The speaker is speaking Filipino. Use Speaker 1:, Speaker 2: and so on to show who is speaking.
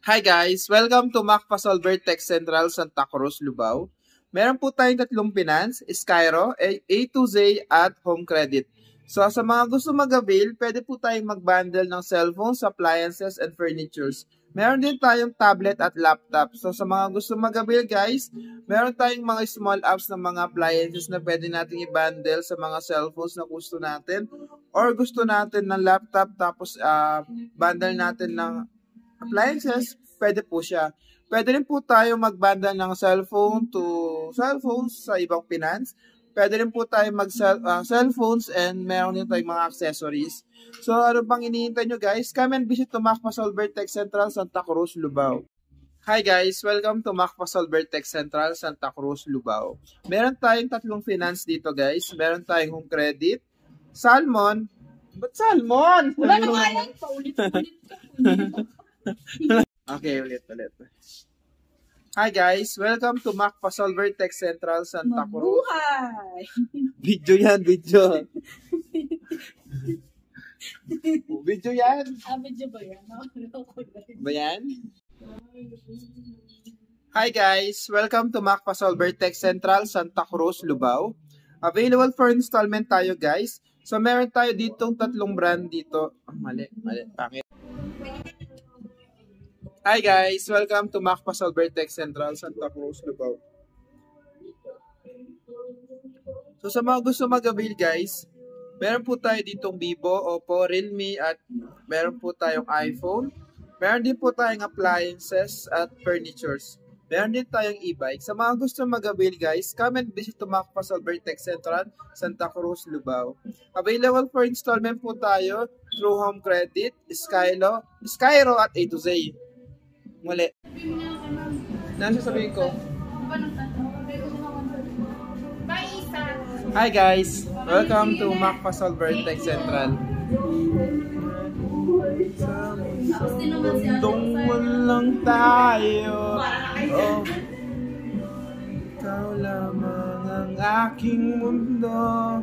Speaker 1: Hi guys! Welcome to Macpa Solver Tech Central Santa Cruz, Lubao. Meron po tayong tatlong finance, Skyro, A to Z at Home Credit. So sa mga gusto mag-avail, pwede po tayong mag-bundle ng cellphones, appliances, and furnitures. Meron din tayong tablet at laptop. So sa mga gusto mag-avail guys, meron tayong mga small apps ng mga appliances na pwede natin i-bundle sa mga cellphones na gusto natin. Or gusto natin ng laptop tapos bundle natin ng appliances, pwede po siya. Pwede rin po tayo mag-bundle ng cellphone to cellphones sa ibang finance. Pwede rin po tayo mag-cellphones and meron din tayong mga accessories. So, ano bang iniintay nyo guys? Come and visit to Macpa Solver Tech Central Santa Cruz, Lubao. Hi guys! Welcome to Macpa Solver Tech Central Santa Cruz, Lubao. Meron tayong tatlong finance dito guys. Meron tayong Home Credit, Salmon. Ba't Salmon?
Speaker 2: Wala na nga yan. Paulit-ulit ka.
Speaker 1: Okay, ulit. Hi guys, welcome to Macpa Solver Tech Central Santa Cruz.
Speaker 2: Mabuhay!
Speaker 1: Video yan, video. Video yan.
Speaker 2: Medyo ba yan?
Speaker 1: Ba yan? Hi guys, welcome to Macpa Solver Tech Central Santa Cruz, Lubao. Available for installment tayo guys. So meron tayo ditong tatlong brand dito. Mali, pangit. Hi guys, welcome to Macpa Solver Tech Central Santa Cruz, Lubao. So sa mga gusto mag-avail guys, meron po tayo ditong Vivo, Oppo, Realme at meron po tayong iPhone. Meron din po tayong appliances at furnitures. Meron din tayong e-bike. Sa mga gusto mag-avail guys, come and visit to Macpa Solver Tech Central Santa Cruz, Lubao. Available for installment po tayo through Home Credit, Skyro at A to Z. Muli. Nasa sabihin ko? Hi guys! Welcome to Macpa Solver Tech Central. Mundong walang tayo. Oh, ikaw lamang ang aking mundo.